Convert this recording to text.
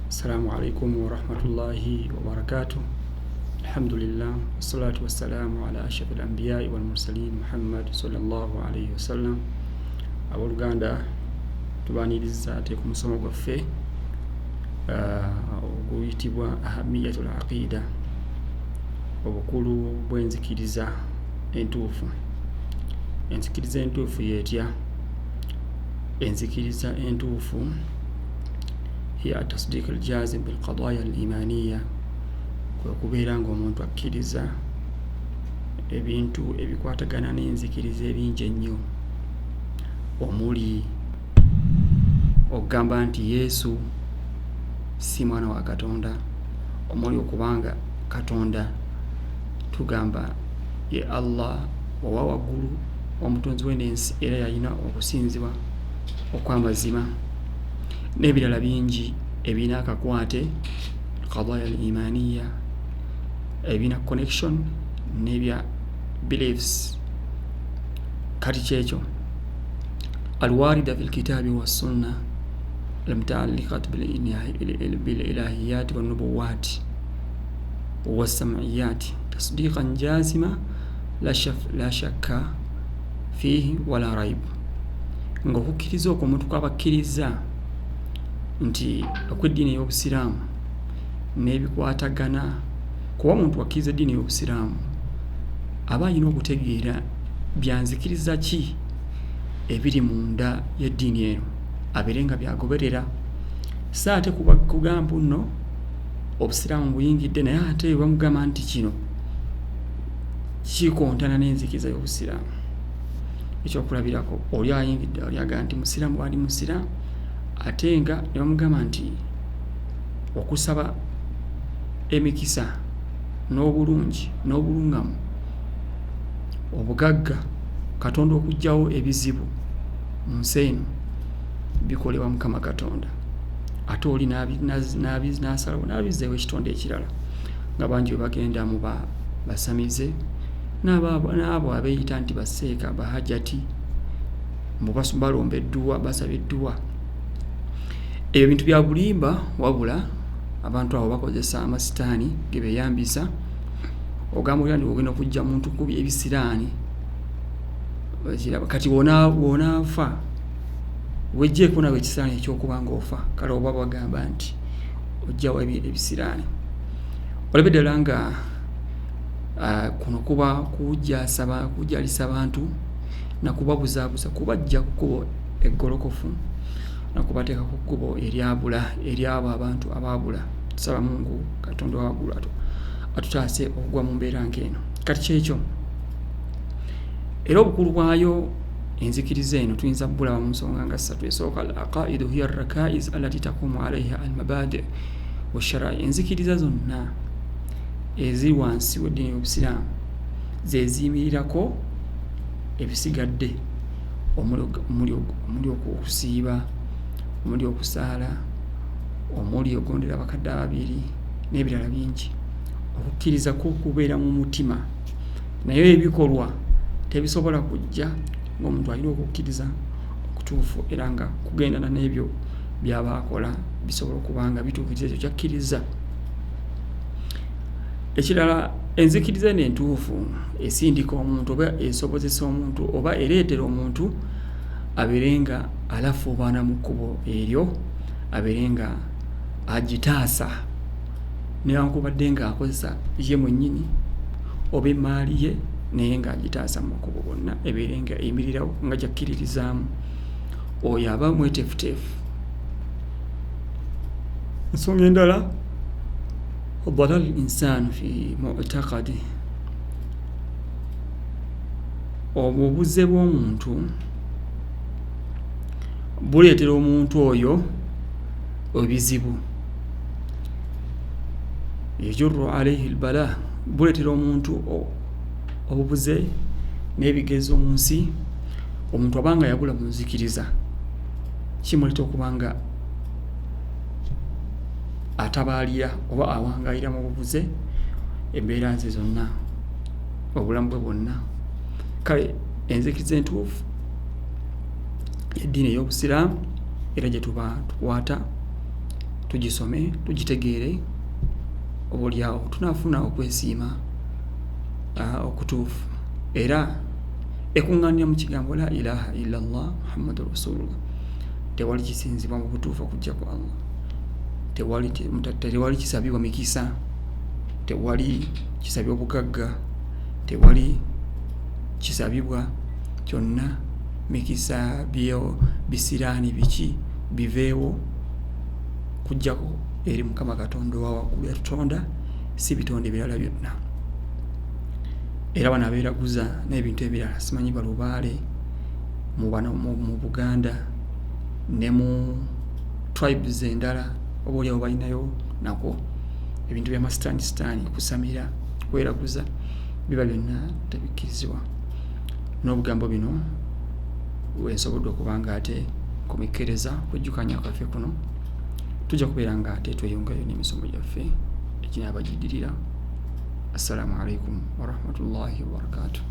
Assalamu alaikum warahmatullahi wabarakatuh. Alhamdulillah, wassalatu wassalamu ala ashrafil anbiyai wal mursalin Muhammad sallallahu alayhi wasallam. Abooluganda tubaniriza ate ku musomo gwaffe oguyitibwa ahamiyatul aqida, obukulu bw'enzikiriza entuufu. Enzikiriza entuufu yeetya? Enzikiriza entuufu hiya tasdiq aljazim bilqadaya alimaniya, kwe kubeera ng'omuntu akkiriza ebintu ebikwatagana n'enzikiriza ebingi ennyo, omuli okugamba nti Yesu si mwana wa Katonda, omuli okubanga Katonda tugamba ye Allah owa waggulu, omutonzi w'ensi era yalina okusinzibwa okw'amazima, n'ebirala bingi ebirina akakwate qadaya al-imaniya, ebirina connection n'ebya beliefs. Kati kyekyo alwarida fil kitabi wa sunna المتعلقات بالإلهيات والنبوات والسمعيات تصديقا جازما لا شك فيه ولا ريب. Ng'okukkiriza okwo omuntu kwaba akkiriza nti okw'eddiini y'Obusiraamu n'ebikwatagana, kuba omuntu akkiriza eddiini y'Obusiraamu aba alina okutegeera byanzikiriza ki ebiri munda y'eddiini eno, abeere nga byagoberera. So ate kugamba nno Obusiraamu buyingidde naye ate bamugamba nti kino kikontana n'enzikiriza y'Obusiraamu. Ekyokulabirako, oli ayingidde oli agamba nti musiraamu bw'ali musiraamu, ate nga ne bamugamba nti okusaba emikisa n'obulungi n'obulungamu, obugagga, Katonda okuggyawo ebizibu mu nsi eno bikolebwa Mukama Katonda, ate oli n'asalawo n'abizzeewo ekitonde ekirala, nga bangi bwe bagenda mu basamize n'abo abeeyita nti baseeka bahajati balomba edduwa, basaba edduwa. Ebyo bintu bya bulimba, wabula abantu abo bakozesa amasitaani ge beeyambisa. Ogamba oli nti ogenda okujja muntu kubi ebisiraani, kati wonaafa wejjeeko nawe ekisiraani ekyokuba ng'ofa, kale oba bagamba nti ojjawo ebisiraani. Olabye ddala nga kuno kuba kujalisa abantu na kubabuzaabuza, kubajja ku kkubo eggolokofu na kubateeka ku kkubo eryabo abantu abaabula. Tusaba Mungu Katonda wa waggulu atutaase okugwa mu mbeera ng'eno. Kati kyekyo era obukulu bwayo enzikiriza eno tuyinza bulaba mu nsonga nga ssatu. Esooka al-aqaidu hiya ar-rakaiz allati taqumu alayha al-mabadi' wa sharai. Enzikiriza zonna eziri wansi w'eddiini y'Obusiraamu ze ziyimirirako ebisigadde, omuli okusiiba, omuli okusaala, omuli okugondera bakadde ababiri n'ebirala bingi. Okukkiriza kubeera mu mutima, naye ebikolwa tebisobola kujja ng'omuntu alina okukkiriza okutuufu era nga kugendana n'ebyo by'aba akola bisobola okuba nga bituukiriza ekyo kyakkiriza. Ekirala, enzikiriza n'entuufu esindika omuntu oba esobozesa omuntu oba ereetera omuntu abeere nga alafuubana mu kkubo eryo, abeere nga agitaasa newankubadde nga akozesa ye mwennyini oba emmaali ye, naye nga agitaasa mu makubo gonna, ebeere nga eyimirirawo nga gyakkiririzaamu. Oyo aba mweteefuteefu. Ensonga endala, ضلال الإنسان في معتقده, obubuze bw'omuntu buleetera omuntu oyo ebizibu. Yajurru alayhi albala, buleetera omuntu obubuze n'ebigezo mu nsi. Omuntu abanga yabula mu nzikiriza kimuleeta okuba nga atabaalira oba awangayira mu bubuze embeera ze zonna, obulamu bwe bwonna. Kale enzikiriza entuufu eddiini ey'Obusiraamu era gye tukwata tugisome tugitegeere oboolyawo tunaafuna okwesiima okutuufu era ekuŋŋaanira mu kigambo la ilaha illallah muhammadu rasulullah. Tewali kisinzibwa mu butuufu okujja ku Allah, tewali kisabibwa mikisa, tewali kisabibwa bugagga, tewali kisabibwa kyonna mikisa bisiraani biki biveewo kujjako eri Mukama Katonda owa waggulu yatutonda, si bitonde birala byonna. Era bano abeeraguza n'ebintu ebirala simanyi balubaale mu Buganda ne mu tribes endala obaolyawo balinayo nako ebintu byamasitaani kusamira kweraguza, biba byonna tebikkirizibwa. N'obugambo bino wensobodde okuba nga ate kumikkereza kujjukanya kwaffe kuno tujja kubeera nga ate tweyongayo n'emisomo gyaffe eginaaba giddirira. Assalamu alaikum warahmatullahi wabarakatuh.